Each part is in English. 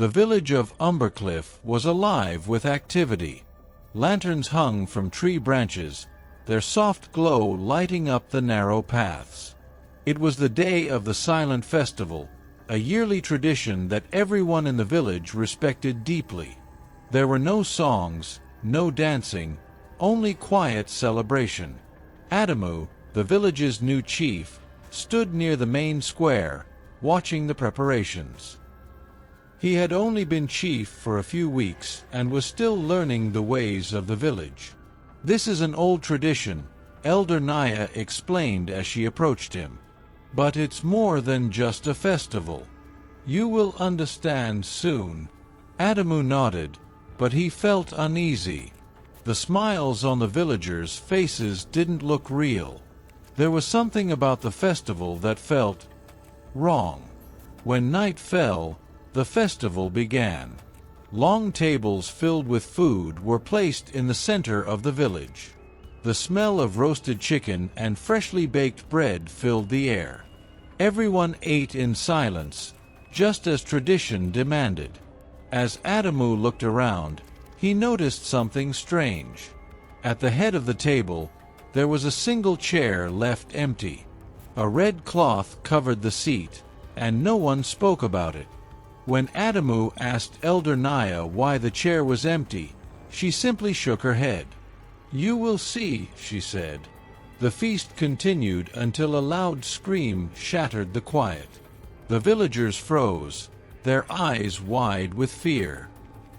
The village of Umbercliff was alive with activity. Lanterns hung from tree branches, their soft glow lighting up the narrow paths. It was the day of the silent festival, a yearly tradition that everyone in the village respected deeply. There were no songs, no dancing, only quiet celebration. Adamu, the village's new chief, stood near the main square, watching the preparations. He had only been chief for a few weeks and was still learning the ways of the village. "This is an old tradition," Elder Naya explained as she approached him. "But it's more than just a festival. You will understand soon." Adamu nodded, but he felt uneasy. The smiles on the villagers' faces didn't look real. There was something about the festival that felt wrong. When night fell, the festival began. Long tables filled with food were placed in the center of the village. The smell of roasted chicken and freshly baked bread filled the air. Everyone ate in silence, just as tradition demanded. As Adamu looked around, he noticed something strange. At the head of the table, there was a single chair left empty. A red cloth covered the seat, and no one spoke about it. When Adamu asked Elder Naya why the chair was empty, she simply shook her head. "You will see," she said. The feast continued until a loud scream shattered the quiet. The villagers froze, their eyes wide with fear.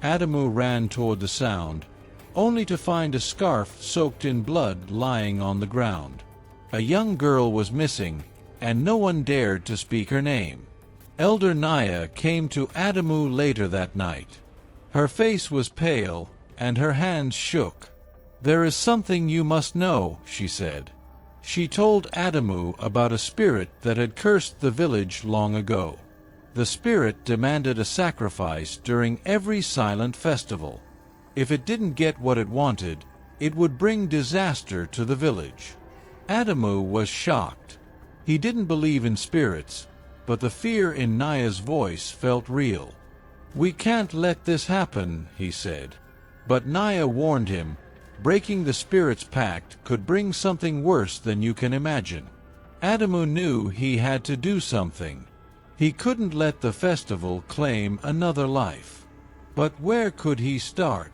Adamu ran toward the sound, only to find a scarf soaked in blood lying on the ground. A young girl was missing, and no one dared to speak her name. Elder Naya came to Adamu later that night. Her face was pale, and her hands shook. "There is something you must know," she said. She told Adamu about a spirit that had cursed the village long ago. The spirit demanded a sacrifice during every silent festival. If it didn't get what it wanted, it would bring disaster to the village. Adamu was shocked. He didn't believe in spirits, but the fear in Naya's voice felt real. "We can't let this happen," he said. But Naya warned him, breaking the spirit's pact could bring something worse than you can imagine. Adamu knew he had to do something. He couldn't let the festival claim another life. But where could he start?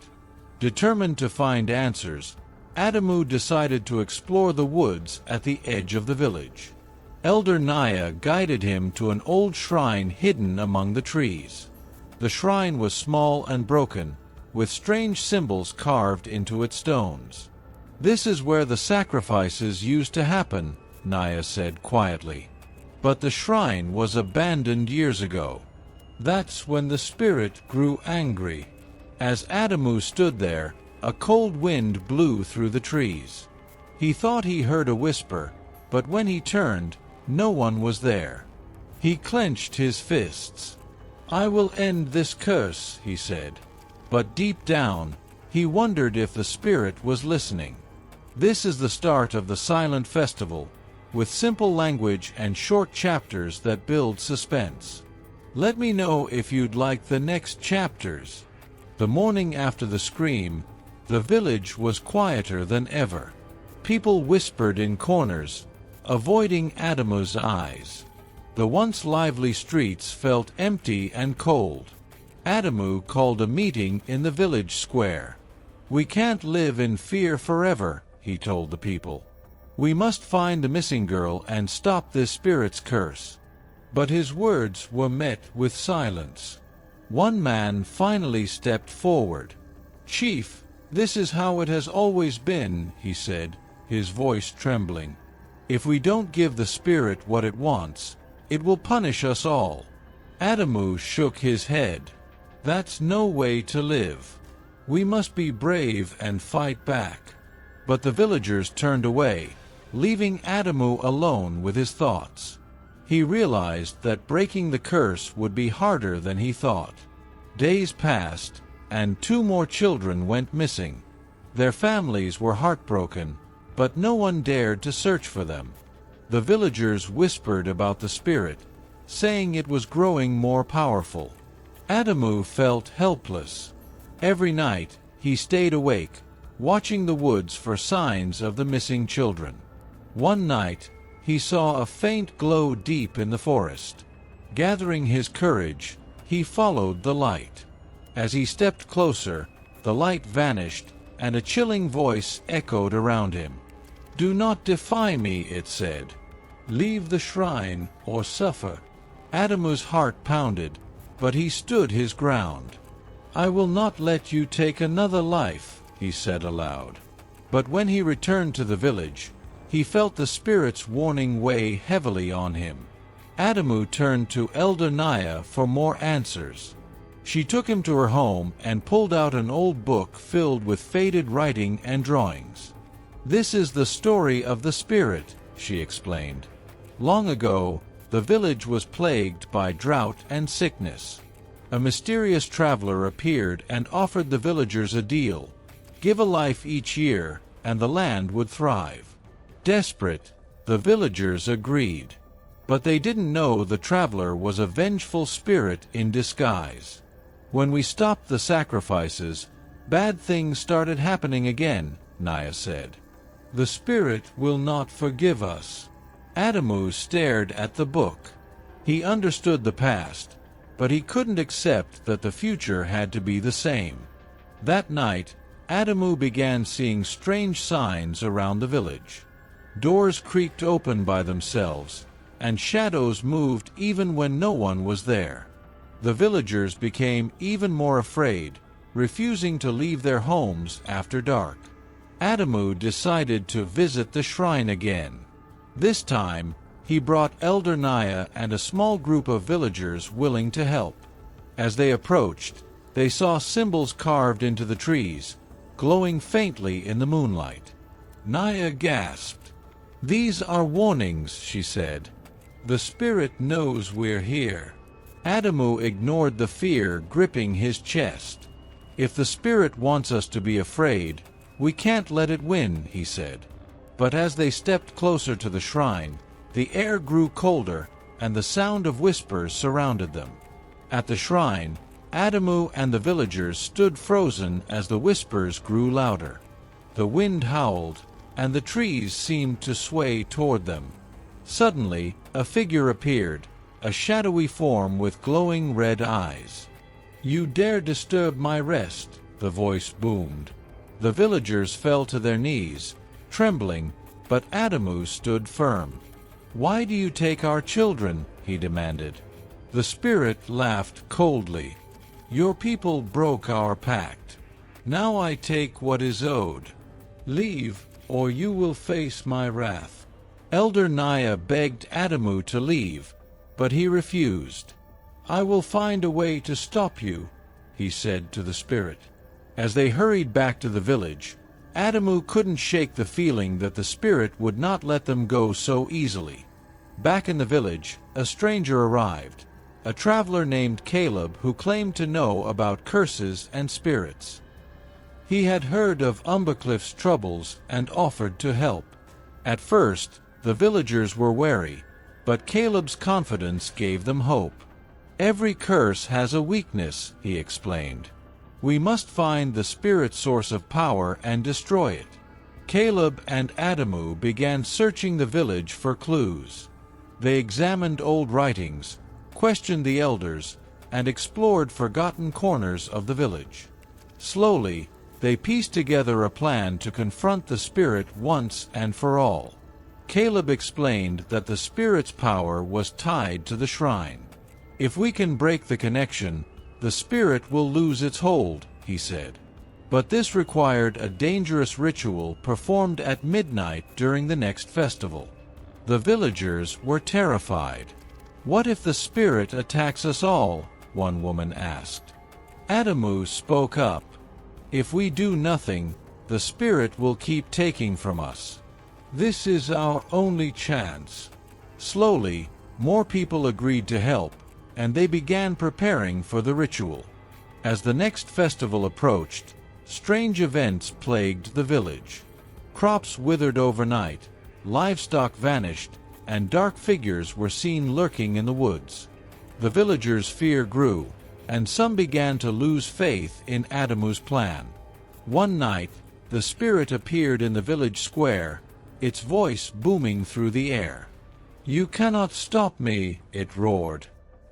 Determined to find answers, Adamu decided to explore the woods at the edge of the village. Elder Naya guided him to an old shrine hidden among the trees. The shrine was small and broken, with strange symbols carved into its stones. "This is where the sacrifices used to happen," Naya said quietly. "But the shrine was abandoned years ago." That's when the spirit grew angry. As Adamu stood there, a cold wind blew through the trees. He thought he heard a whisper, but when he turned, no one was there. He clenched his fists. "I will end this curse," he said. But deep down, he wondered if the spirit was listening. This is the start of the silent festival, with simple language and short chapters that build suspense. Let me know if you'd like the next chapters. The morning after the scream, the village was quieter than ever. People whispered in corners, avoiding Adamu's eyes. The once lively streets felt empty and cold. Adamu called a meeting in the village square. "We can't live in fear forever," he told the people. "We must find the missing girl and stop this spirit's curse." But his words were met with silence. One man finally stepped forward. "Chief, this is how it has always been," he said, his voice trembling. "If we don't give the spirit what it wants, it will punish us all." Adamu shook his head. "That's no way to live. We must be brave and fight back." But the villagers turned away, leaving Adamu alone with his thoughts. He realized that breaking the curse would be harder than he thought. Days passed, and 2 more children went missing. Their families were heartbroken, but no one dared to search for them. The villagers whispered about the spirit, saying it was growing more powerful. Adamu felt helpless. Every night, he stayed awake, watching the woods for signs of the missing children. One night, he saw a faint glow deep in the forest. Gathering his courage, he followed the light. As he stepped closer, the light vanished, and a chilling voice echoed around him. "Do not defy me," it said. "Leave the shrine, or suffer." Adamu's heart pounded, but he stood his ground. "I will not let you take another life," he said aloud. But when he returned to the village, he felt the spirit's warning weigh heavily on him. Adamu turned to Elder Naya for more answers. She took him to her home and pulled out an old book filled with faded writing and drawings. "This is the story of the spirit," she explained. "Long ago, the village was plagued by drought and sickness. A mysterious traveler appeared and offered the villagers a deal: give a life each year, and the land would thrive. Desperate, the villagers agreed. But they didn't know the traveler was a vengeful spirit in disguise. When we stopped the sacrifices, bad things started happening again," Naya said. "The spirit will not forgive us." Adamu stared at the book. He understood the past, but he couldn't accept that the future had to be the same. That night, Adamu began seeing strange signs around the village. Doors creaked open by themselves, and shadows moved even when no one was there. The villagers became even more afraid, refusing to leave their homes after dark. Adamu decided to visit the shrine again. This time, he brought Elder Naya and a small group of villagers willing to help. As they approached, they saw symbols carved into the trees, glowing faintly in the moonlight. Naya gasped. "These are warnings," she said. "The spirit knows we're here." Adamu ignored the fear gripping his chest. "If the spirit wants us to be afraid, we can't let it win," he said. But as they stepped closer to the shrine, the air grew colder, and the sound of whispers surrounded them. At the shrine, Adamu and the villagers stood frozen as the whispers grew louder. The wind howled, and the trees seemed to sway toward them. Suddenly, a figure appeared, a shadowy form with glowing red eyes. "You dare disturb my rest," the voice boomed. The villagers fell to their knees, trembling, but Adamu stood firm. "Why do you take our children?" he demanded. The spirit laughed coldly. "Your people broke our pact. Now I take what is owed. Leave, or you will face my wrath." Elder Naya begged Adamu to leave, but he refused. "I will find a way to stop you," he said to the spirit. As they hurried back to the village, Adamu couldn't shake the feeling that the spirit would not let them go so easily. Back in the village, a stranger arrived, a traveler named Kaleb who claimed to know about curses and spirits. He had heard of Umbercliff's troubles and offered to help. At first, the villagers were wary, but Kaleb's confidence gave them hope. "Every curse has a weakness," he explained. "We must find the spirit's source of power and destroy it." Kaleb and Adamu began searching the village for clues. They examined old writings, questioned the elders, and explored forgotten corners of the village. Slowly, they pieced together a plan to confront the spirit once and for all. Kaleb explained that the spirit's power was tied to the shrine. "If we can break the connection, the spirit will lose its hold," he said. But this required a dangerous ritual performed at midnight during the next festival. The villagers were terrified. "What if the spirit attacks us all?" one woman asked. Adamu spoke up. "If we do nothing, the spirit will keep taking from us. This is our only chance." Slowly, more people agreed to help, and they began preparing for the ritual. As the next festival approached, strange events plagued the village. Crops withered overnight, livestock vanished, and dark figures were seen lurking in the woods. The villagers' fear grew. and some began to lose faith in Adamu's plan. One night, the spirit appeared in the village square, its voice booming through the air. "You cannot stop me," it roared.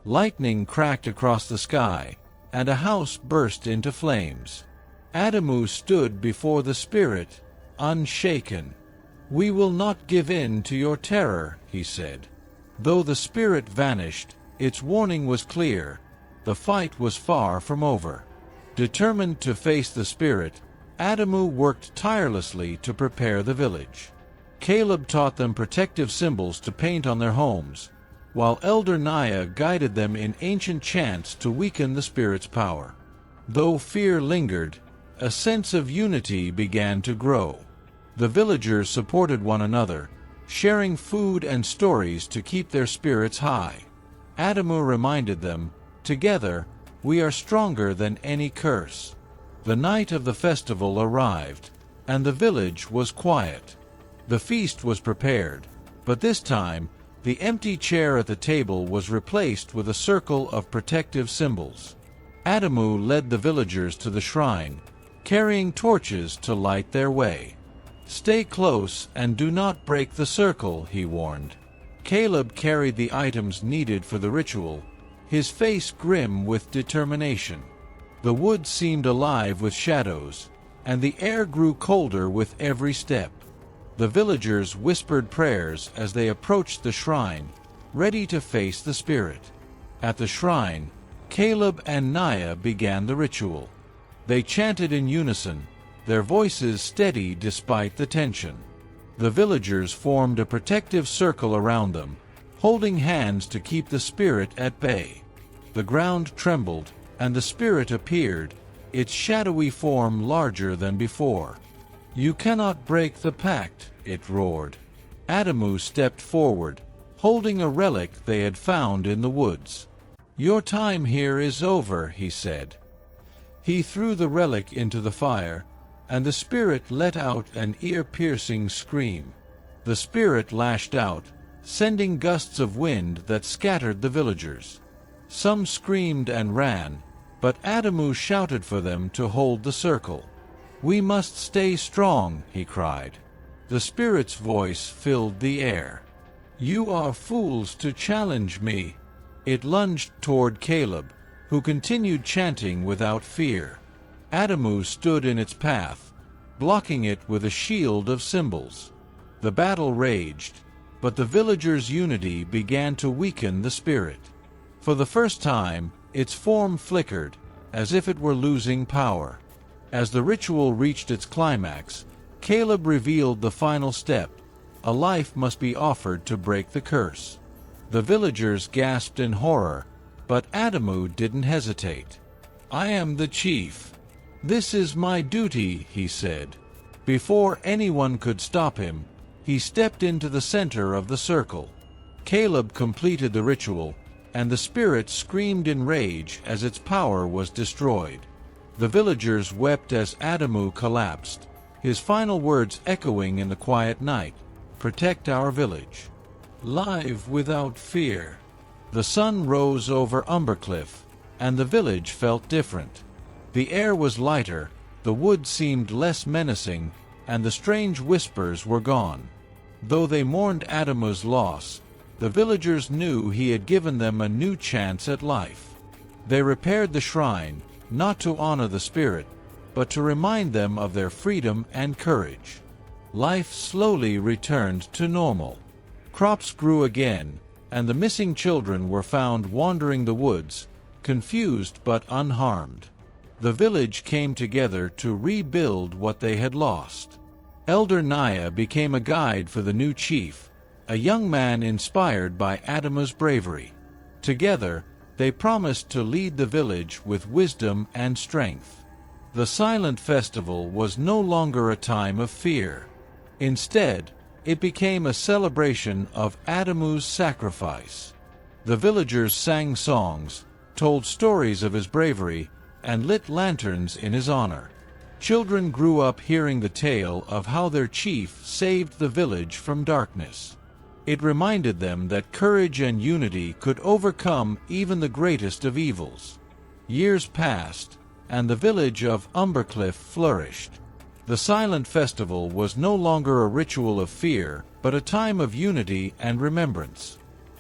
Lightning cracked across the sky, and a house burst into flames. Adamu stood before the spirit, unshaken. "We will not give in to your terror," he said. Though the spirit vanished, its warning was clear. The fight was far from over. Determined to face the spirit, Adamu worked tirelessly to prepare the village. Kaleb taught them protective symbols to paint on their homes, while Elder Naya guided them in ancient chants to weaken the spirit's power. Though fear lingered, a sense of unity began to grow. The villagers supported one another, sharing food and stories to keep their spirits high. Adamu reminded them, "Together, we are stronger than any curse." The night of the festival arrived, and the village was quiet. The feast was prepared, but this time, the empty chair at the table was replaced with a circle of protective symbols. Adamu led the villagers to the shrine, carrying torches to light their way. "Stay close and do not break the circle," he warned. Kaleb carried the items needed for the ritual, his face grim with determination. The wood seemed alive with shadows, and the air grew colder with every step. The villagers whispered prayers as they approached the shrine, ready to face the spirit. At the shrine, Kaleb and Naya began the ritual. They chanted in unison, their voices steady despite the tension. The villagers formed a protective circle around them, holding hands to keep the spirit at bay. The ground trembled, and the spirit appeared, its shadowy form larger than before. "You cannot break the pact," it roared. Adamu stepped forward, holding a relic they had found in the woods. "Your time here is over," he said. He threw the relic into the fire, and the spirit let out an ear-piercing scream. The spirit lashed out, sending gusts of wind that scattered the villagers. Some screamed and ran, but Adamu shouted for them to hold the circle. "We must stay strong," he cried. The spirit's voice filled the air. "You are fools to challenge me." It lunged toward Kaleb, who continued chanting without fear. Adamu stood in its path, blocking it with a shield of symbols. The battle raged, but the villagers' unity began to weaken the spirit. For the first time, its form flickered, as if it were losing power. As the ritual reached its climax, Kaleb revealed the final step: a life must be offered to break the curse. The villagers gasped in horror, but Adamu didn't hesitate. "I am the chief. This is my duty," he said. Before anyone could stop him, he stepped into the center of the circle. Kaleb completed the ritual, and the spirit screamed in rage as its power was destroyed. The villagers wept as Adamu collapsed, his final words echoing in the quiet night, "Protect our village. Live without fear." The sun rose over Umbercliff, and the village felt different. The air was lighter, the wood seemed less menacing, and the strange whispers were gone. Though they mourned Adamu's loss, the villagers knew he had given them a new chance at life. They repaired the shrine, not to honor the spirit, but to remind them of their freedom and courage. Life slowly returned to normal. Crops grew again, and the missing children were found wandering the woods, confused but unharmed. The village came together to rebuild what they had lost. Elder Naya became a guide for the new chief, a young man inspired by Adamu's bravery. Together, they promised to lead the village with wisdom and strength. The silent festival was no longer a time of fear. Instead, it became a celebration of Adamu's sacrifice. The villagers sang songs, told stories of his bravery, and lit lanterns in his honor. Children grew up hearing the tale of how their chief saved the village from darkness. It reminded them that courage and unity could overcome even the greatest of evils. Years passed, and the village of Umbercliff flourished. The silent festival was no longer a ritual of fear, but a time of unity and remembrance.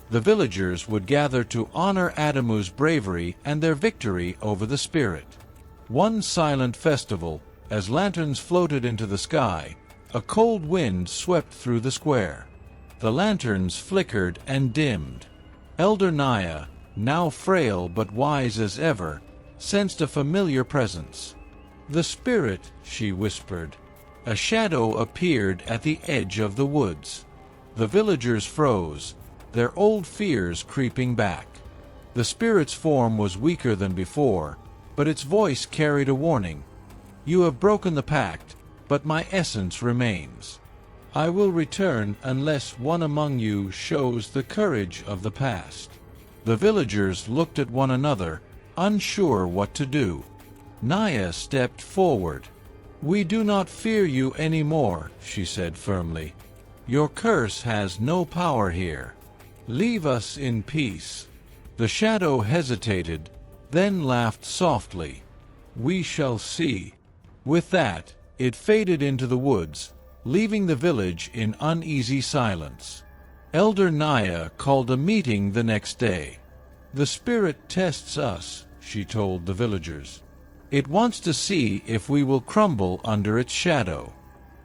The villagers would gather to honor Adamu's bravery and their victory over the spirit. One silent festival, as lanterns floated into the sky, a cold wind swept through the square. The lanterns flickered and dimmed. Elder Naya, now frail but wise as ever, sensed a familiar presence. "The spirit," she whispered. A shadow appeared at the edge of the woods. The villagers froze, their old fears creeping back. The spirit's form was weaker than before, but its voice carried a warning. "You have broken the pact, but my essence remains. I will return unless one among you shows the courage of the past." The villagers looked at one another, unsure what to do. Naya stepped forward. "We do not fear you anymore," she said firmly. "Your curse has no power here. Leave us in peace." The shadow hesitated, then laughed softly. "We shall see." With that, it faded into the woods, leaving the village in uneasy silence. Elder Naya called a meeting the next day. "The spirit tests us," she told the villagers. "It wants to see if we will crumble under its shadow.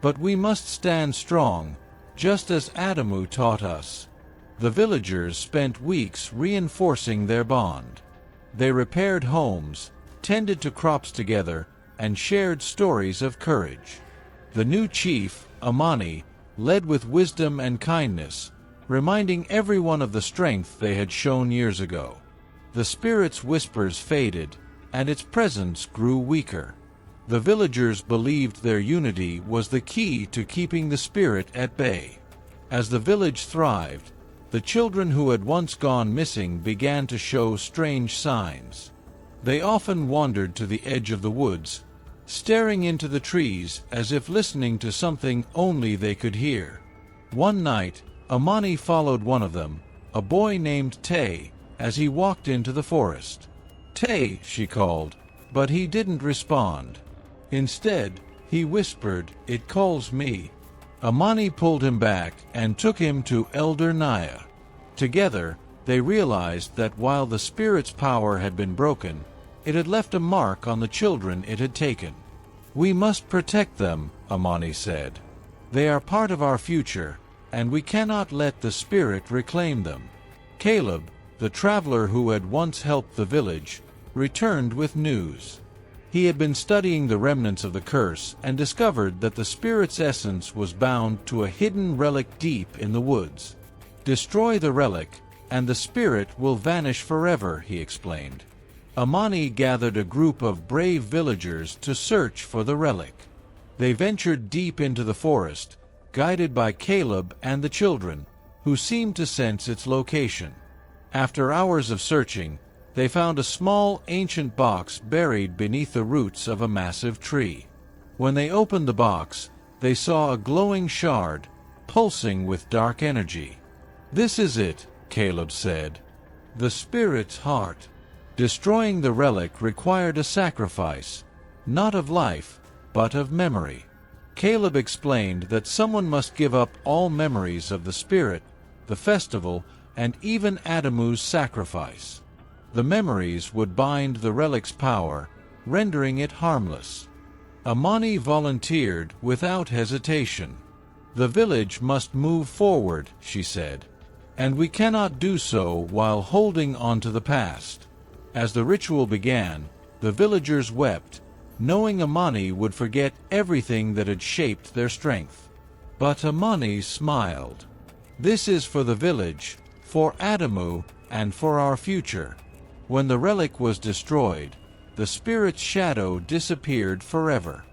But we must stand strong, just as Adamu taught us." The villagers spent weeks reinforcing their bond. They repaired homes, tended to crops together, and shared stories of courage. The new chief, Amani, led with wisdom and kindness, reminding everyone of the strength they had shown years ago. The spirit's whispers faded, and its presence grew weaker. The villagers believed their unity was the key to keeping the spirit at bay. As the village thrived, the children who had once gone missing began to show strange signs. They often wandered to the edge of the woods, staring into the trees as if listening to something only they could hear. One night, Amani followed one of them, a boy named Tay, as he walked into the forest. "Tay," she called, but he didn't respond. Instead, he whispered, "It calls me." Amani pulled him back and took him to Elder Naya. Together, they realized that while the spirit's power had been broken, it had left a mark on the children it had taken. "We must protect them," Amani said. "They are part of our future, and we cannot let the spirit reclaim them." Kaleb, the traveler who had once helped the village, returned with news. He had been studying the remnants of the curse and discovered that the spirit's essence was bound to a hidden relic deep in the woods. "Destroy the relic, and the spirit will vanish forever," he explained. Amani gathered a group of brave villagers to search for the relic. They ventured deep into the forest, guided by Kaleb and the children, who seemed to sense its location. After hours of searching, they found a small, ancient box buried beneath the roots of a massive tree. When they opened the box, they saw a glowing shard, pulsing with dark energy. "This is it," Kaleb said. "The spirit's heart." Destroying the relic required a sacrifice, not of life, but of memory. Kaleb explained that someone must give up all memories of the spirit, the festival, and even Adamu's sacrifice. The memories would bind the relic's power, rendering it harmless. Amani volunteered without hesitation. "The village must move forward," she said, "and we cannot do so while holding on to the past." As the ritual began, the villagers wept, knowing Amani would forget everything that had shaped their strength. But Amani smiled. "This is for the village, for Adamu, and for our future." When the relic was destroyed, the spirit's shadow disappeared forever.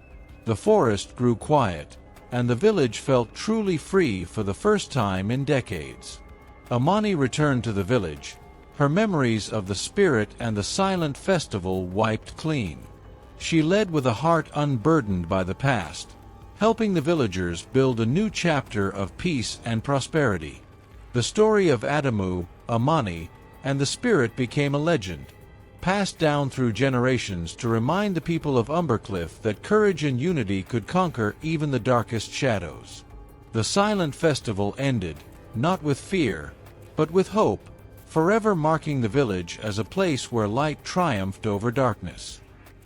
The forest grew quiet, and the village felt truly free for the first time in decades. Amani returned to the village, her memories of the spirit and the silent festival wiped clean. She led with a heart unburdened by the past, helping the villagers build a new chapter of peace and prosperity. The story of Adamu, Amani, and the spirit became a legend, passed down through generations to remind the people of Umbercliff that courage and unity could conquer even the darkest shadows. The silent festival ended, not with fear, but with hope, forever marking the village as a place where light triumphed over darkness.